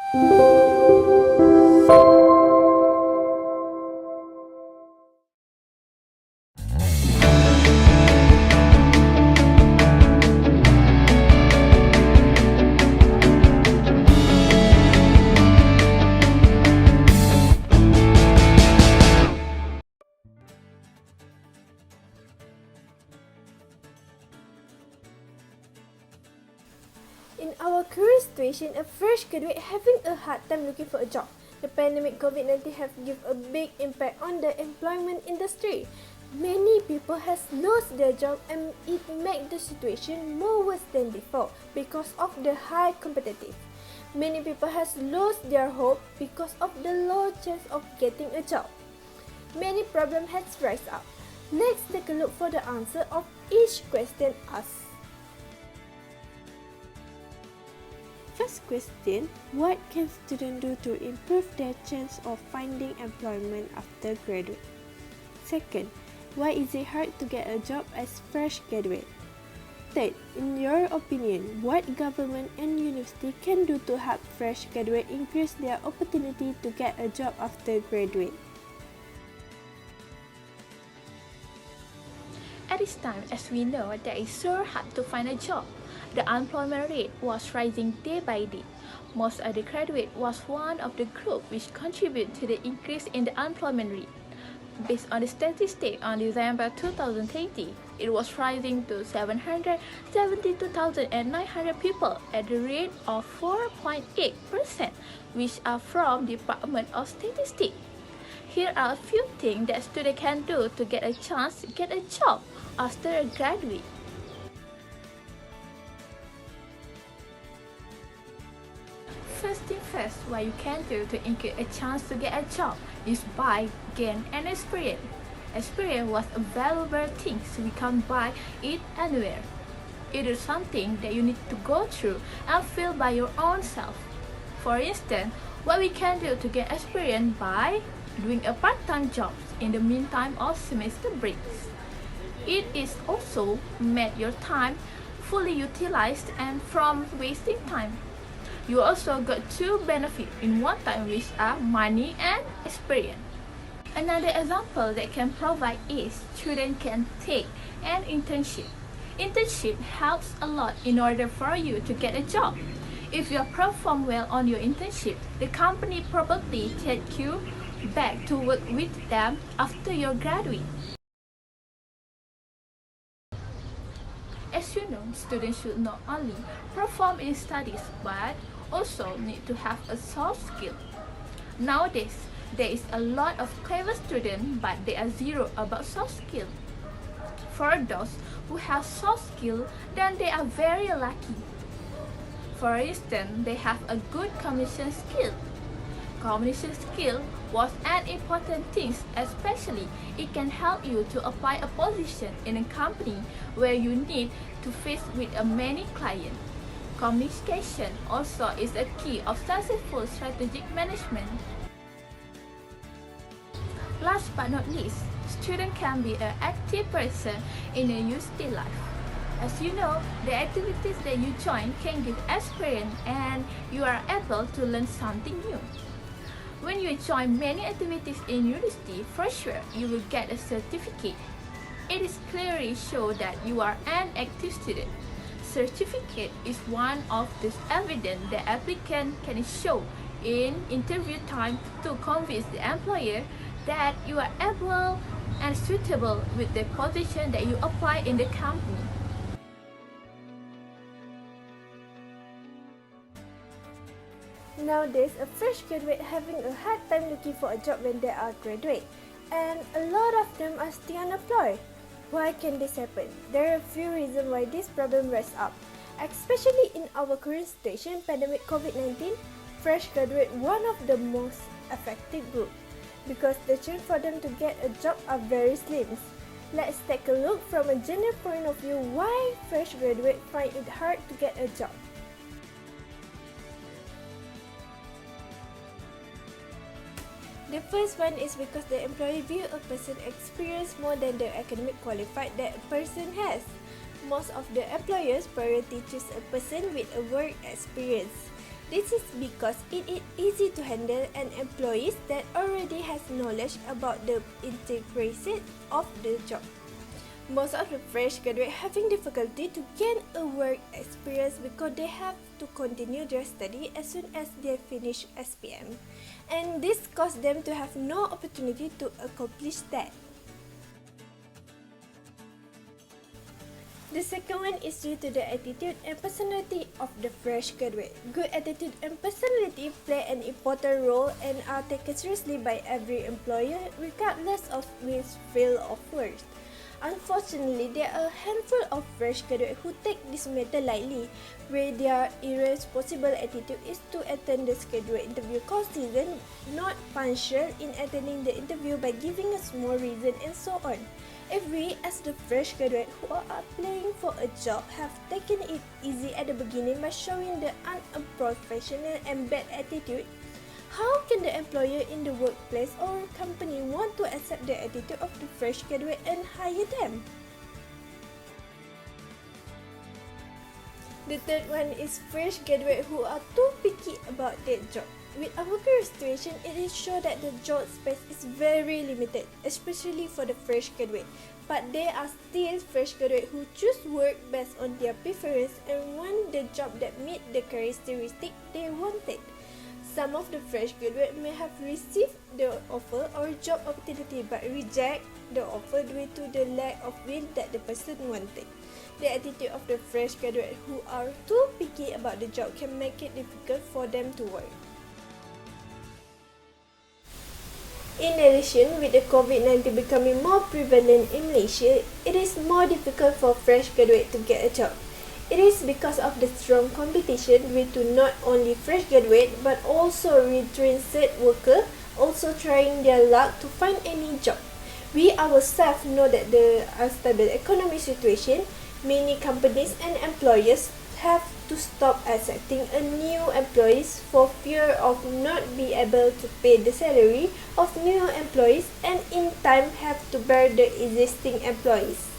In our current situation, a fresh graduate having a hard time looking for a job. The pandemic COVID-19 have given a big impact on the employment industry. Many people has lost their job and it make the situation more worse than before because of the high competitive. Many people has lost their hope because of the low chance of getting a job. Many problems has rise up. Let's take a look for the answer of each question asked. First question, what can students do to improve their chance of finding employment after graduate? Second, why is it hard to get a job as fresh graduate? Third, in your opinion, what government and university can do to help fresh graduate increase their opportunity to get a job after graduate? At this time, as we know, that it's so hard to find a job. The unemployment rate was rising day by day. Most of the graduate was one of the group which contribute to the increase in the unemployment rate. Based on the statistic on December 2020, it was rising to 772,900 people at the rate of 4.8%, which are from Department of Statistics. Here are a few things that students can do to get a chance to get a job after a graduate. First thing first, what you can do to increase a chance to get a job is by gain an experience. Experience was a valuable thing, so we can't buy it anywhere. It is something that you need to go through and feel by your own self. For instance, what we can do to get experience by doing a part-time job in the meantime of semester breaks. It is also make your time fully utilized and from wasting time. You also got two benefits in one time, which are money and experience. Another example that can provide is students can take an internship. Internship helps a lot in order for you to get a job. If you perform well on your internship, the company probably take you back to work with them after you graduate. As you know, students should not only perform in studies but also need to have a soft skill. Nowadays, there is a lot of clever students but they are zero about soft skill. For those who have soft skill, then they are very lucky. For instance, they have a good communication skill. Communication skill was an important thing, especially it can help you to apply a position in a company where you need to face with many clients. Communication also is a key of successful strategic management. Last but not least, students can be an active person in a university life. As you know, the activities that you join can give experience and you are able to learn something new. When you join many activities in university, for sure you will get a certificate. It is clearly show that you are an active student. Certificate is one of the evidence the applicant can show in interview time to convince the employer that you are able and suitable with the position that you apply in the company. Nowadays, a fresh graduate having a hard time looking for a job when they are graduate, and a lot of them are still unemployed. Why can this happen? There are a few reasons why this problem rises up, especially in our current situation, pandemic COVID-19. Fresh graduate one of the most affected group because the chance for them to get a job are very slim. Let's take a look from a general point of view why fresh graduate find it hard to get a job. The first one is because the employer view a person experience more than the academic qualified that a person has. Most of the employers priority choose a person with a work experience. This is because it is easy to handle and employees that already has knowledge about the intricacies of the job. Most of the fresh graduates having difficulty to gain a work experience because they have to continue their study as soon as they finish SPM, and this causes them to have no opportunity to accomplish that. The second one is due to the attitude and personality of the fresh graduate. Good attitude and personality play an important role and are taken seriously by every employer regardless of which field of work. Unfortunately, there are a handful of fresh graduates who take this matter lightly, where their irresponsible attitude is to attend the scheduled interview season, not punctual in attending the interview by giving a small reason, and so on. If we, as the fresh graduate who are applying for a job, have taken it easy at the beginning by showing the unprofessional and bad attitude, how can the employer in the workplace or company want to accept the attitude of the fresh graduate and hire them? The third one is fresh graduate who are too picky about their job. With our current situation, it is sure that the job space is very limited, especially for the fresh graduate. But there are still fresh graduates who choose work based on their preference and want the job that meet the characteristics they wanted. Some of the fresh graduates may have received the offer or job opportunity but reject the offer due to the lack of will that the person wanted. The attitude of the fresh graduates who are too picky about the job can make it difficult for them to work. In addition, with the COVID-19 becoming more prevalent in Malaysia, it is more difficult for fresh graduates to get a job. It is because of the strong competition between not only fresh graduates but also retrenched workers also trying their luck to find any job. We ourselves know that the unstable economic situation, many companies and employers have to stop accepting a new employees for fear of not be able to pay the salary of new employees and in time have to bear the existing employees.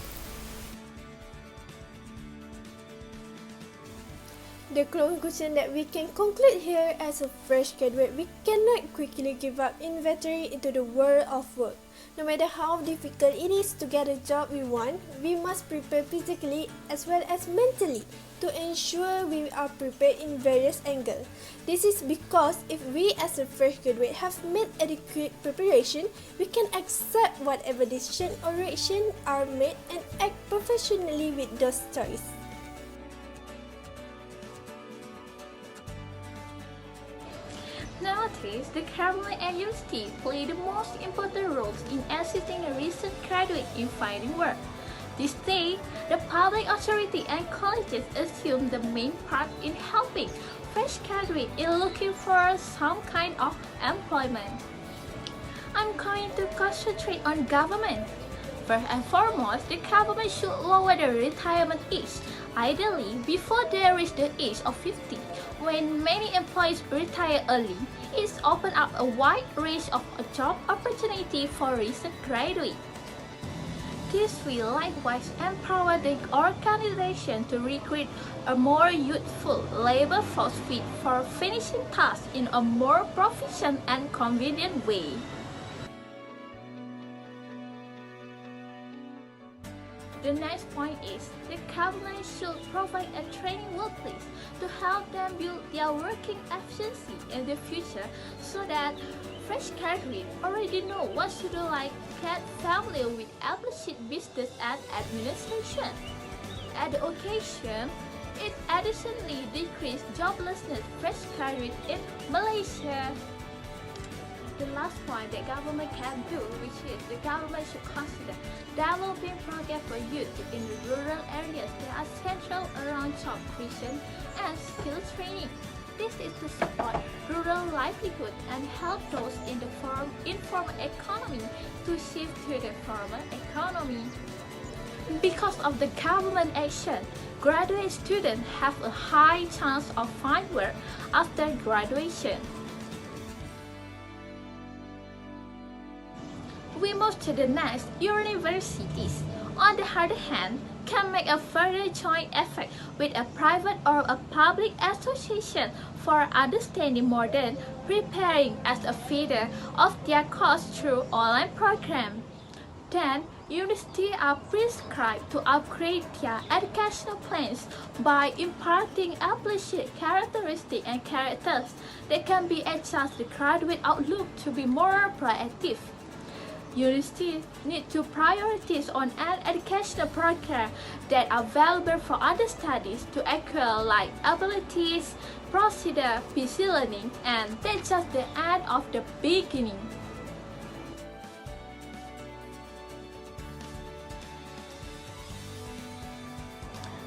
The conclusion that we can conclude here as a fresh graduate, we cannot quickly give up in venturing into the world of work. No matter how difficult it is to get a job we want, we must prepare physically as well as mentally to ensure we are prepared in various angles. This is because if we as a fresh graduate have made adequate preparation, we can accept whatever decision or action are made and act professionally with those choices. Nowadays, the government and university play the most important roles in assisting a recent graduate in finding work. These days, the public authority and colleges assume the main part in helping fresh graduates in looking for some kind of employment. I'm going to concentrate on government. First and foremost, the government should lower the retirement age, ideally before they reach the age of 50. When many employees retire early, it's opened up a wide range of job opportunity for recent graduates. This will likewise empower the organization to recruit a more youthful labor force fit for finishing tasks in a more proficient and convenient way. The next point is the government should provide a training workplace to help them build their working efficiency in the future so that fresh graduates already know what to do, like get familiar with established business and administration. At the occasion, it additionally decreased joblessness fresh graduates in Malaysia. The last point the government can do, which is the government should consider developing programs for youth in the rural areas that are central around job creation and skill training. This is to support rural livelihood and help those in the informal economy to shift to the formal economy. Because of the government action, graduate students have a high chance of finding work after graduation. We move to the next, universities. on the other hand, can make a further joint effort with a private or a public association for understanding more than preparing as a feeder of their course through online program. Then, universities are prescribed to upgrade their educational plans by imparting implicit characteristics and characters that can be adjusted the graduate outlook to be more proactive. Universities need to prioritize on an educational program that are valuable for understudies to acquire like abilities, procedure, busy learning, and that's just the end of the beginning.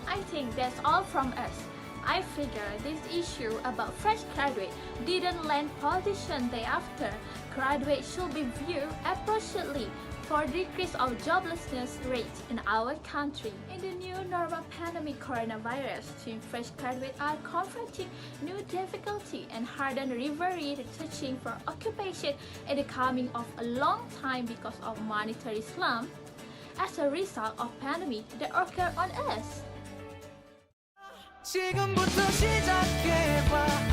I think that's all from us. I figure this issue about fresh graduate didn't land politicians day after. Graduates should be viewed appropriately for decrease of joblessness rate in our country. In the new normal pandemic coronavirus, team fresh graduates are confronting new difficulty and hardened rivalry searching for occupation in the coming of a long time because of monetary slump as a result of pandemic that occurred on us. 지금부터 시작해봐